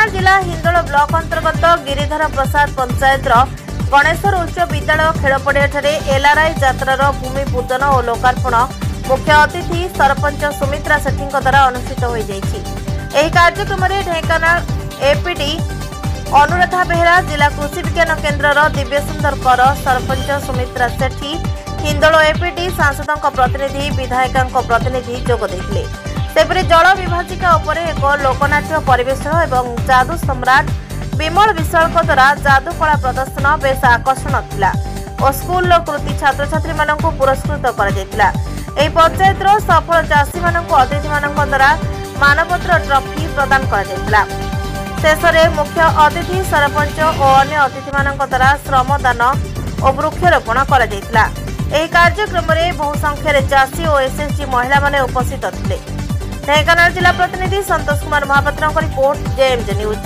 ढेंकानाल जिला हिंदोल ब्लॉक अंतर्गत गिरिधर प्रसाद पंचायत गणेश्वर उच्च विद्यालय खेलपड़िया एलआरआई यात्रार भूमि पूजन और लोकार्पण मुख्य अतिथि सरपंच सुमित्रा सेठी द्वारा अनुष्ठित हो कार्यक्रम में ढेंकानाल एपीडी अनुराधा बेहरा जिला कृषि विज्ञान केन्द्र दिव्य सुंदर कर सरपंच सुमित्रा सेठी हिंदोल एपीडी सांसदों प्रतिनिधि विधायकों प्रतिनिधि जोग देते। सेपरि जल विभाजिका उपर एक लोकनाट्य परिवेषण एवं जादू सम्राट विमल विशाल द्वारा जादू कला प्रदर्शन बेस आकर्षण थिला और स्कूल कृति छात्र छात्री मानक पुरस्कृत करा। पंचायत सफल चाषी मानक अतिथि मानक द्वारा मानपत्र ट्रॉफी प्रदान करा। शेष में मुख्य अतिथि सरपंच और अन्य अतिथि मानक द्वारा श्रमदान और वृक्षरोपण करा। कार्यक्रम में बहु संख्यार चाषी और एसएचजी महिला माने उपस्थित थे। ढेंकानाल जिला प्रतिनिधि संतोष कुमार महापात्र रिपोर्ट जेएमजे न्यूज।